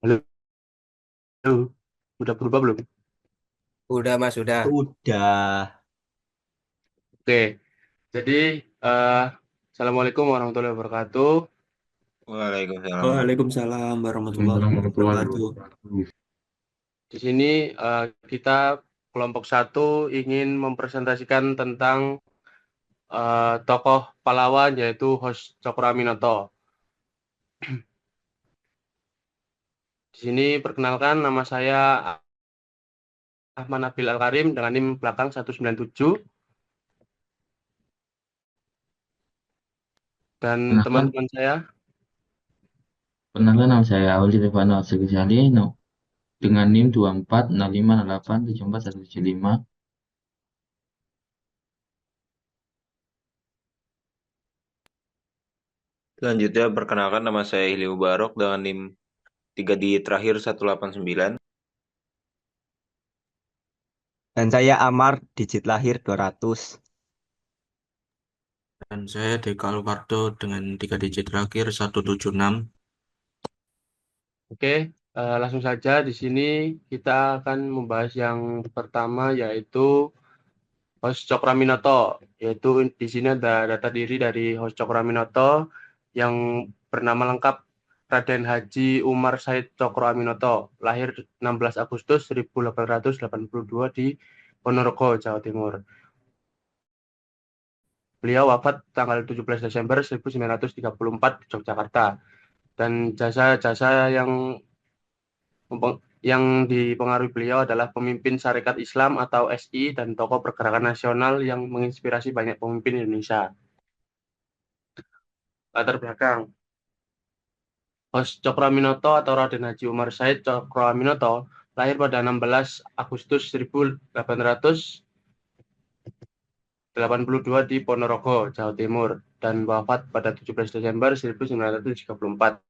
Halo, halo. Udah berubah belum? Udah Mas, udah. Udah. Oke, jadi eh Assalamualaikum warahmatullahi wabarakatuh. Waalaikumsalam Waalaikumsalam warahmatullahi wabarakatuh. Di sini kita kelompok satu ingin mempresentasikan tentang tokoh pahlawan yaitu Hos Cokroaminoto. Di sini perkenalkan nama saya Ahmad Nabil Al-Karim dengan NIM belakang 197 dan Perkenalkan, teman-teman saya. perkenalkan nama saya Auli Rifano Segesiali dengan NIM 240568747175. Selanjutnya perkenalkan nama saya Ilyu Barok dengan NIM 3 di terakhir 189. Dan saya Amar, digit lahir 200. Dan saya Deka Alvardo dengan 3 digit terakhir 176. Oke, langsung saja di sini kita akan membahas yang pertama yaitu Host Cokroaminoto, yaitu di sini ada data diri dari Host Cokroaminoto yang bernama lengkap Raden Haji Umar Said Cokroaminoto, lahir 16 Agustus 1882 di Ponorogo, Jawa Timur. Beliau wafat tanggal 17 Desember 1934 di Yogyakarta. Dan jasa-jasa yang dipengaruhi beliau adalah pemimpin Sarekat Islam atau SI dan tokoh pergerakan nasional yang menginspirasi banyak pemimpin Indonesia. Latar belakang, Hos Cokroaminoto atau Raden Haji Umar Said Cokroaminoto lahir pada 16 Agustus 1882 di Ponorogo, Jawa Timur, dan wafat pada 17 Desember 1934.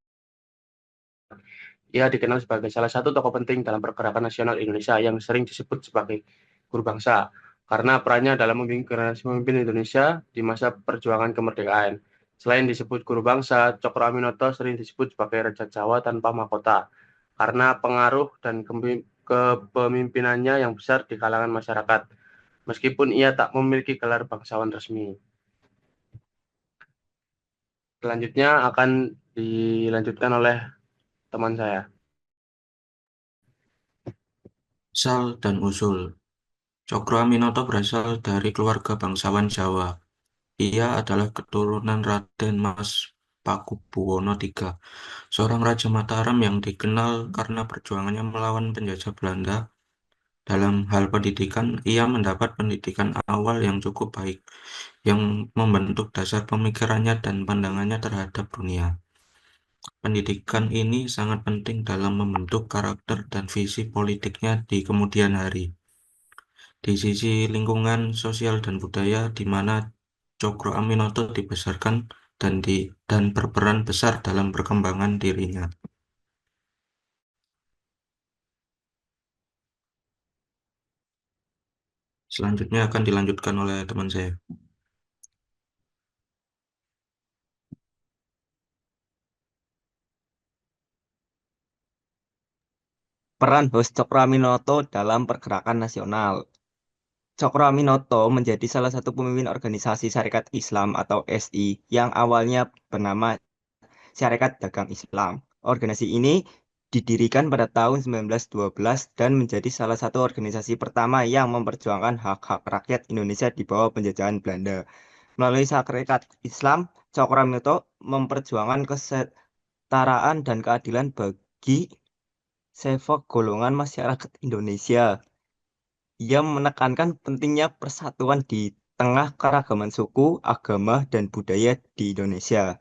Ia dikenal sebagai salah satu tokoh penting dalam pergerakan nasional Indonesia yang sering disebut sebagai guru bangsa karena perannya dalam membimbing generasi pemimpin Indonesia di masa perjuangan kemerdekaan. Selain disebut guru bangsa, Cokroaminoto sering disebut sebagai Raja Jawa tanpa mahkota karena pengaruh dan kepemimpinannya yang besar di kalangan masyarakat, meskipun ia tak memiliki gelar bangsawan resmi. Selanjutnya akan dilanjutkan oleh teman saya. Asal dan usul. Cokroaminoto berasal dari keluarga bangsawan Jawa. Ia adalah keturunan Raden Mas Pakubuwono III, seorang Raja Mataram yang dikenal karena perjuangannya melawan penjajah Belanda. Dalam hal pendidikan, ia mendapat pendidikan awal yang cukup baik, yang membentuk dasar pemikirannya dan pandangannya terhadap dunia. Pendidikan ini sangat penting dalam membentuk karakter dan visi politiknya di kemudian hari. Di sisi lingkungan, sosial, dan budaya, di mana Cokro Aminoto dibesarkan dan berperan besar dalam perkembangan dirinya. Selanjutnya akan dilanjutkan oleh teman saya. Peran Hos Cokroaminoto dalam pergerakan nasional. Cokroaminoto menjadi salah satu pemimpin organisasi Sarekat Islam atau SI yang awalnya bernama Sarekat Dagang Islam. Organisasi ini didirikan pada tahun 1912 dan menjadi salah satu organisasi pertama yang memperjuangkan hak-hak rakyat Indonesia di bawah penjajahan Belanda. Melalui Sarekat Islam, Cokroaminoto memperjuangkan kesetaraan dan keadilan bagi seluruh golongan masyarakat Indonesia. Ia menekankan pentingnya persatuan di tengah keragaman suku, agama, dan budaya di Indonesia.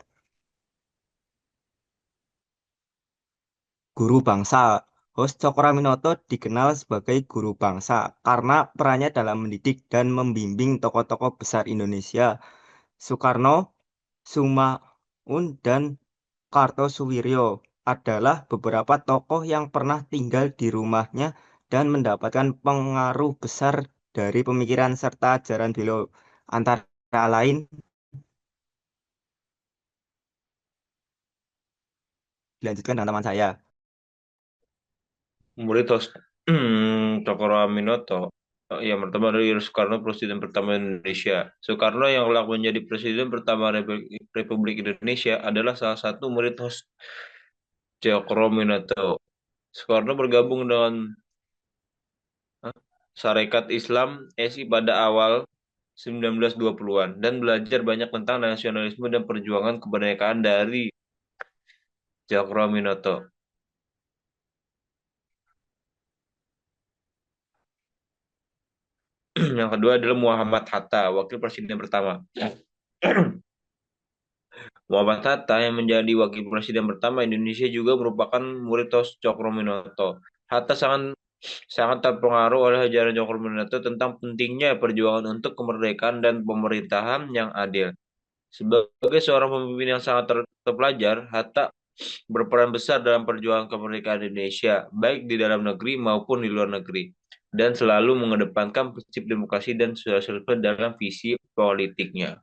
Guru bangsa. Hos Cokroaminoto dikenal sebagai guru bangsa karena perannya dalam mendidik dan membimbing tokoh-tokoh besar Indonesia, Soekarno, Sumaun, dan Kartosuwiryo adalah beberapa tokoh yang pernah tinggal di rumahnya dan mendapatkan pengaruh besar dari pemikiran serta ajaran beliau. Antara lain, dilanjutkan dengan teman saya. Murid Cokro Aminoto. Yang pertama dari Soekarno, Presiden pertama Indonesia. Soekarno yang kelak menjadi Presiden pertama Republik Indonesia adalah salah satu murid Cokro Aminoto. Soekarno bergabung dengan Sarekat Islam SI pada awal 1920-an dan belajar banyak tentang nasionalisme dan perjuangan kemerdekaan dari Cokro Aminoto. Yang kedua adalah Muhammad Hatta, wakil presiden pertama. Muhammad Hatta yang menjadi wakil presiden pertama Indonesia juga merupakan murid Cokroaminoto. Hatta sangat sangat terpengaruh oleh ajaran Cokroaminoto tentang pentingnya perjuangan untuk kemerdekaan dan pemerintahan yang adil. Sebagai seorang pemimpin yang sangat terpelajar, Hatta berperan besar dalam perjuangan kemerdekaan Indonesia, baik di dalam negeri maupun di luar negeri, dan selalu mengedepankan prinsip demokrasi dan sosialisme dalam visi politiknya.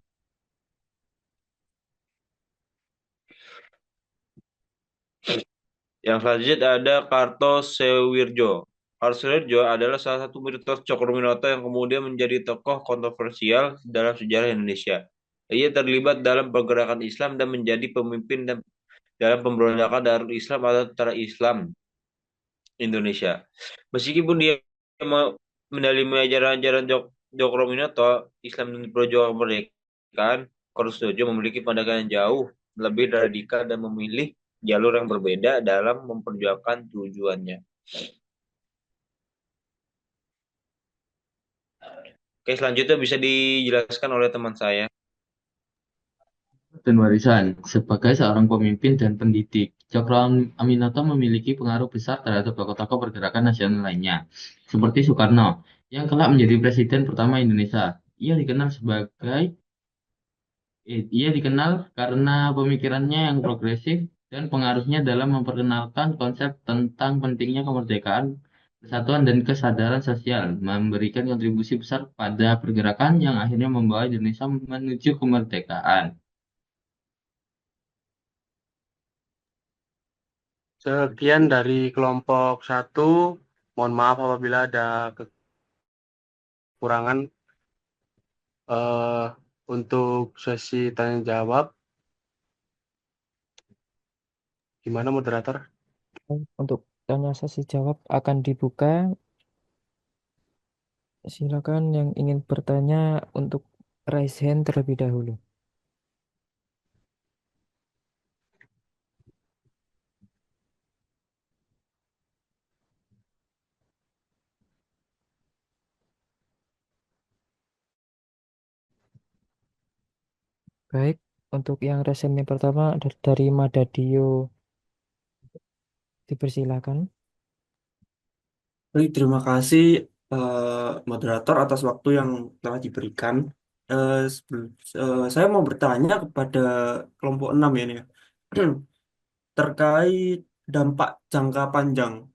Yang selanjutnya ada Kartosoewirjo. Kartosoewirjo adalah salah satu mitos Cokroaminoto yang kemudian menjadi tokoh kontroversial dalam sejarah Indonesia. Ia terlibat dalam pergerakan Islam dan menjadi pemimpin dalam pemberontakan Darul Islam atau Tentara Islam Indonesia. Meskipun dia mendalimi ajaran-ajaran Cokroaminoto, Islam dan perjuangan kemerdekaan, Kartosoewirjo memiliki pandangan yang jauh lebih radikal dan memilih jalur yang berbeda dalam memperjuangkan tujuannya. Oke, selanjutnya bisa dijelaskan oleh teman saya. Dan warisan. Sebagai seorang pemimpin dan pendidik, Cokro Aminoto memiliki pengaruh besar terhadap tokoh-tokoh pergerakan nasional lainnya, seperti Soekarno, yang kelak menjadi presiden pertama Indonesia. Ia dikenal karena pemikirannya yang progresif dan pengaruhnya dalam memperkenalkan konsep tentang pentingnya kemerdekaan, persatuan, dan kesadaran sosial, memberikan kontribusi besar pada pergerakan yang akhirnya membawa Indonesia menuju kemerdekaan. Sekian dari kelompok 1. Mohon maaf apabila ada kekurangan untuk sesi tanya jawab. Gimana moderator? Untuk tanya sesi jawab akan dibuka. Silakan yang ingin bertanya untuk raise hand terlebih dahulu. Baik, untuk yang raise hand yang pertama dari Madadio, dipersilakan. Baik, terima kasih moderator atas waktu yang telah diberikan. Saya mau bertanya kepada kelompok 6 ya, ini ya. Terkait dampak jangka panjang.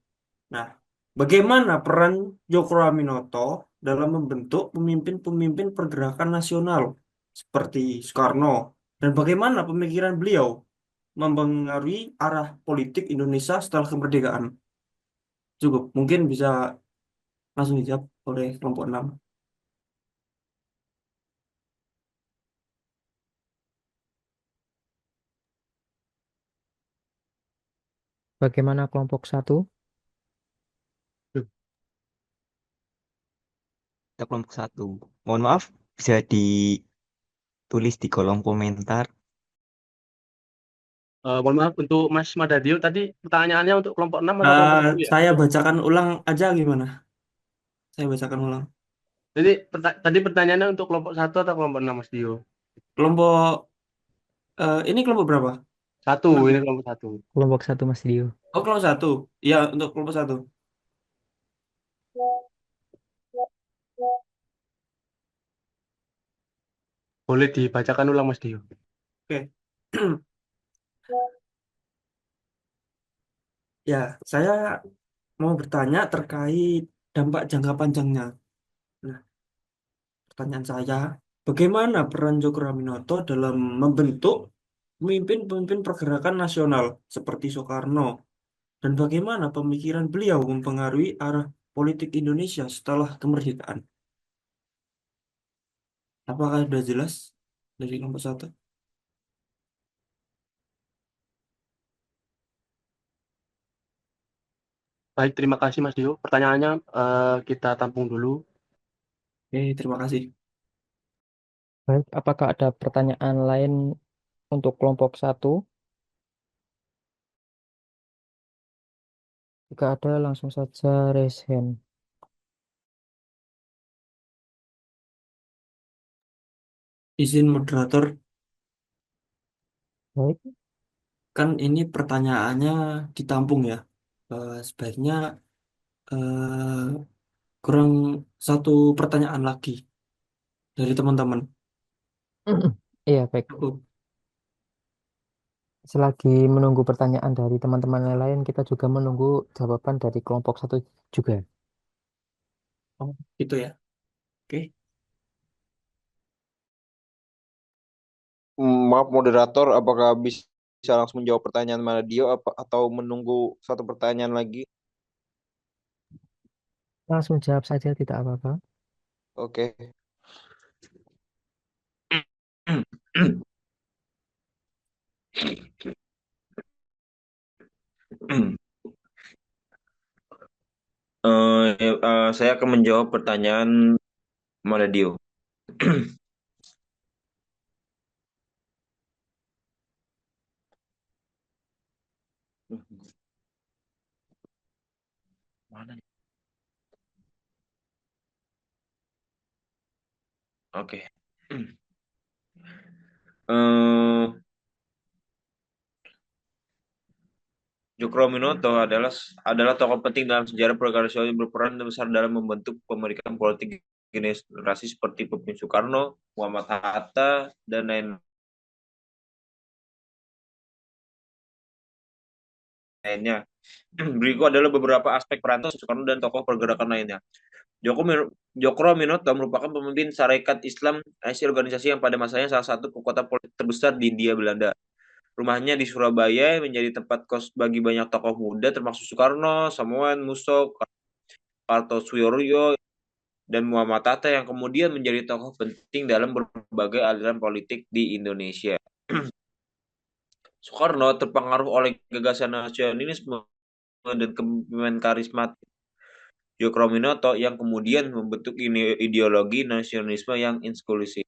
Nah, bagaimana peran Cokro Aminoto dalam membentuk pemimpin-pemimpin pergerakan nasional seperti Soekarno, dan bagaimana pemikiran beliau mempengaruhi arah politik Indonesia setelah kemerdekaan? Cukup, mungkin bisa langsung dijawab oleh kelompok 6. Bagaimana kelompok 1? Kita kelompok 1. Mohon maaf, bisa ditulis di kolom komentar. Mohon maaf untuk Mas Madadio, tadi pertanyaannya untuk kelompok 6 atau kelompok 1 ya? Saya bacakan ulang aja gimana? Saya bacakan ulang. Jadi tadi pertanyaannya untuk kelompok 1 atau kelompok 6 Mas Dio? Kelompok ini kelompok berapa? 1, 6 ini ya? kelompok 1. Kelompok 1 Mas Dio. Oh, kelompok 1. Ya, untuk kelompok 1. Boleh dibacakan ulang Mas Dio. Oke. Ya, saya mau bertanya terkait dampak jangka panjangnya. Nah, pertanyaan saya, bagaimana peran Cokro Aminoto dalam membentuk pemimpin-pemimpin pergerakan nasional seperti Soekarno, dan bagaimana pemikiran beliau mempengaruhi arah politik Indonesia setelah kemerdekaan? Apakah sudah jelas dari nomor satu? Baik, terima kasih Mas Dio. Pertanyaannya kita tampung dulu. Oke, terima kasih. Baik, apakah ada pertanyaan lain untuk kelompok satu? Jika ada, langsung saja raise hand. Izin moderator, Baik, kan ini pertanyaannya ditampung ya. Sebaiknya eh, kurang satu pertanyaan lagi dari teman-teman. iya baik. Cukup. Selagi menunggu pertanyaan dari teman-teman yang lain, kita juga menunggu jawaban dari kelompok satu juga. Oh, gitu ya. Oke. Maaf moderator, apakah bisa langsung menjawab pertanyaan Manadio atau menunggu satu pertanyaan lagi? Langsung jawab saja, tidak apa-apa. Oke. Saya akan menjawab pertanyaan Manadio. Mana nih? Oke. Eh, Cokroaminoto adalah tokoh penting dalam sejarah pergerakan nasional yang berperan besar dalam membentuk pemerintahan politik generasi seperti Pepin Soekarno, Muhammad Hatta, dan lainnya. Berikut adalah beberapa aspek peran Soekarno dan tokoh pergerakan lainnya. Cokroaminoto merupakan pemimpin Sarekat Islam Asia, organisasi yang pada masanya salah satu kekuatan politik terbesar di Hindia Belanda. Rumahnya di Surabaya menjadi tempat kos bagi banyak tokoh muda termasuk Soekarno, Samuel Musso, Kartosuwiryo, dan Muhammad Hatta yang kemudian menjadi tokoh penting dalam berbagai aliran politik di Indonesia. Soekarno terpengaruh oleh gagasan nasionalisme dan kepemimpinan karismatik Cokroaminoto yang kemudian membentuk ideologi nasionalisme yang inklusif.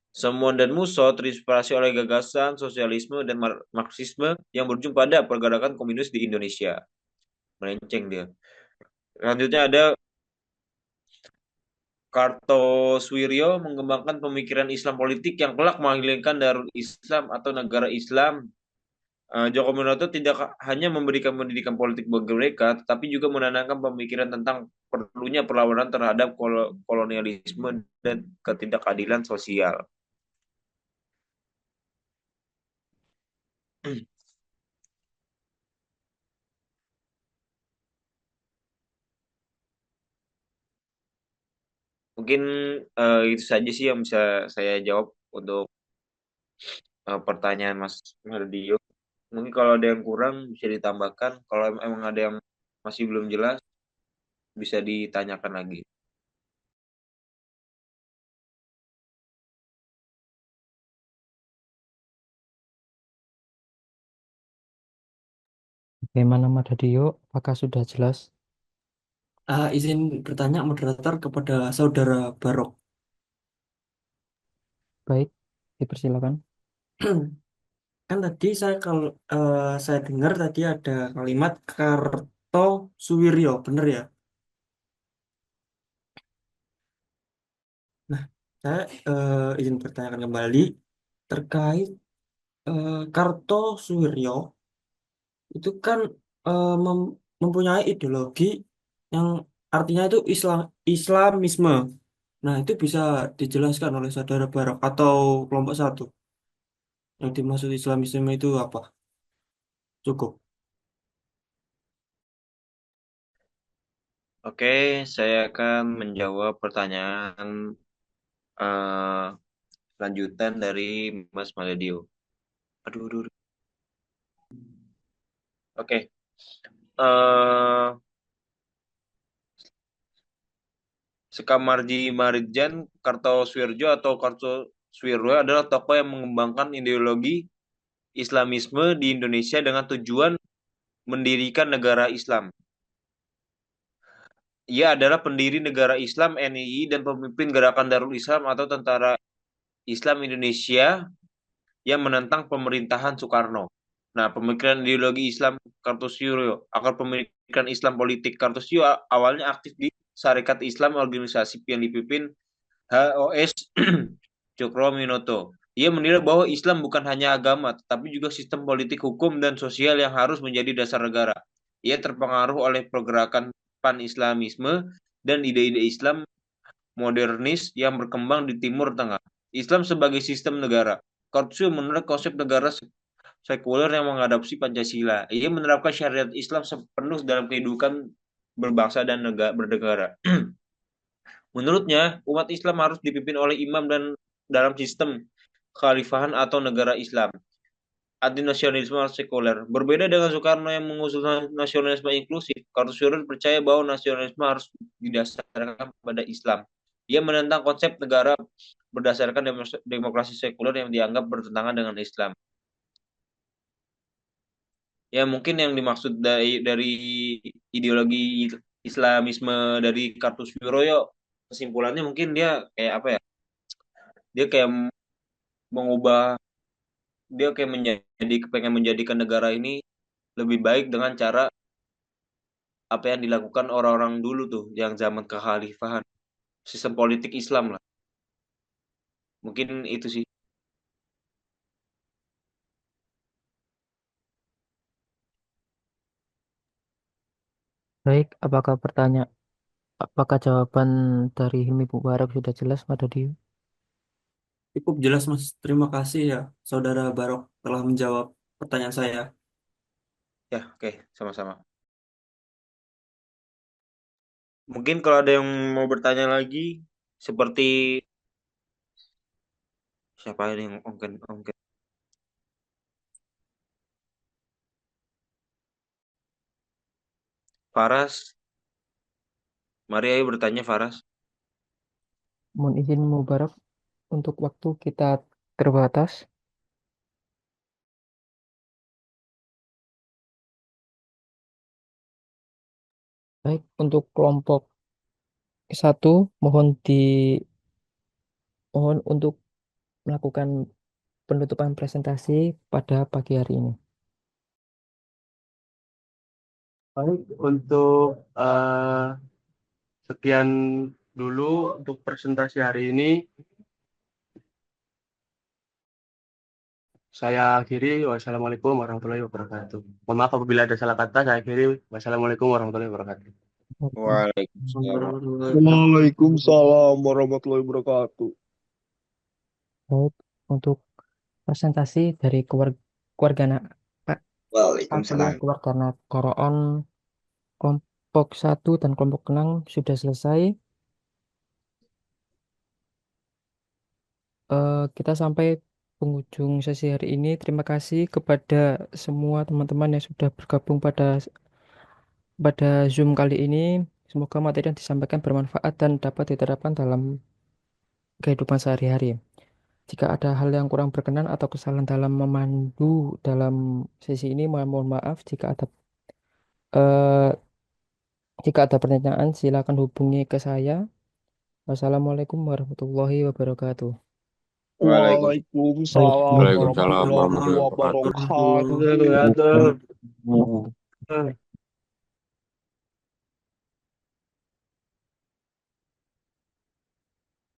Samuel dan Musso terinspirasi oleh gagasan sosialisme dan Marxisme yang berujung pada pergerakan komunis di Indonesia. Melenceng dia. Selanjutnya ada Kartosuwiryo mengembangkan pemikiran Islam politik yang kelak menghilangkan Darul Islam atau negara Islam. Joko Widodo tidak hanya memberikan pendidikan politik bagi mereka, tetapi juga menanamkan pemikiran tentang perlunya perlawanan terhadap kolonialisme dan ketidakadilan sosial. Mungkin itu saja sih yang bisa saya jawab untuk pertanyaan Mas Mardio. Mungkin kalau ada yang kurang bisa ditambahkan. Kalau emang ada yang masih belum jelas, bisa ditanyakan lagi. Bagaimana Madadio? Apakah sudah jelas? Izin bertanya moderator kepada Saudara Barok. Baik, dipersilakan. Kan tadi saya dengar tadi ada kalimat Kartosuwiryo, benar ya? Nah, saya izin bertanyakan kembali terkait Kartosuwiryo itu kan mempunyai ideologi yang artinya itu Islamisme. Nah, itu bisa dijelaskan oleh Saudara Barok atau kelompok satu. Yang dimaksud Islamisme itu apa? Cukup. Oke, saya akan menjawab pertanyaan eh, lanjutan dari Mas Maladio. Aduh, aduh, aduh. Oke. eh Sekamardi Maridjan Kartosuwirjo atau Kartosuwiryo adalah tokoh yang mengembangkan ideologi Islamisme di Indonesia dengan tujuan mendirikan negara Islam. Ia adalah pendiri Negara Islam NII dan pemimpin Gerakan Darul Islam atau Tentara Islam Indonesia yang menentang pemerintahan Soekarno. Nah, pemikiran ideologi Islam Kartosuwiryo, akar pemikiran Islam politik Kartosuwiryo awalnya aktif di Sarekat Islam, organisasi yang dipimpin HOS Cokroaminoto. Ia menilai bahwa Islam bukan hanya agama, tetapi juga sistem politik, hukum, dan sosial yang harus menjadi dasar negara. Ia terpengaruh oleh pergerakan pan-Islamisme dan ide-ide Islam modernis yang berkembang di Timur Tengah. Islam sebagai sistem negara. Kartosuwiryo menolak konsep negara sekuler yang mengadopsi Pancasila. Ia menerapkan syariat Islam sepenuh dalam kehidupan berbangsa dan bernegara. Menurutnya, umat Islam harus dipimpin oleh imam dan dalam sistem kekhalifahan atau negara Islam. Anti-nasionalisme sekuler. Berbeda dengan Soekarno yang mengusul nasionalisme inklusif, Kartosuwiryo percaya bahwa nasionalisme harus didasarkan pada Islam. Ia menentang konsep negara berdasarkan demokrasi sekuler yang dianggap bertentangan dengan Islam. Ya, mungkin yang dimaksud dari ideologi Islamisme dari Kartosuwiryo, kesimpulannya mungkin dia kayak apa ya? Dia kayak mengubah, dia kayak pengen menjadikan negara ini lebih baik dengan cara apa yang dilakukan orang-orang dulu tuh, yang zaman kekhalifahan, sistem politik Islam lah. Mungkin itu sih. Baik, apakah jawaban dari Hilmi Mubarak sudah jelas, Mas Dodi? Cukup jelas, Mas. Terima kasih ya, Saudara Barok telah menjawab pertanyaan saya. Ya, oke, sama-sama. Mungkin kalau ada yang mau bertanya lagi, seperti siapa ini yang mungkin Faras, mari ayo bertanya Faras. Mohon izin Mubarak, untuk waktu kita terbatas. Baik, untuk kelompok 1, mohon untuk melakukan penutupan presentasi pada pagi hari ini. Baik, untuk sekian dulu untuk presentasi hari ini. Saya akhiri. Wassalamualaikum warahmatullahi wabarakatuh. Mohon maaf apabila ada salah kata. Saya akhiri. Wassalamualaikum warahmatullahi wabarakatuh. Waalaikumsalam. Waalaikumsalam warahmatullahi wabarakatuh. Baik, untuk presentasi dari kewarganegaraan kelompok 1 dan kelompok 6 sudah selesai. Kita sampai penghujung sesi hari ini. Terima kasih kepada semua teman-teman yang sudah bergabung pada Zoom kali ini. Semoga materi yang disampaikan bermanfaat dan dapat diterapkan dalam kehidupan sehari-hari. Jika ada hal yang kurang berkenan atau kesalahan dalam memandu dalam sesi ini, mohon maaf. Eh, jika ada pertanyaan, silakan hubungi ke saya. Wassalamualaikum warahmatullahi wabarakatuh. Waalaikumsalam Waalaikumsalam warahmatullahi warahmatullahi wabarakatuh. wabarakatuh. Wabarakatuh.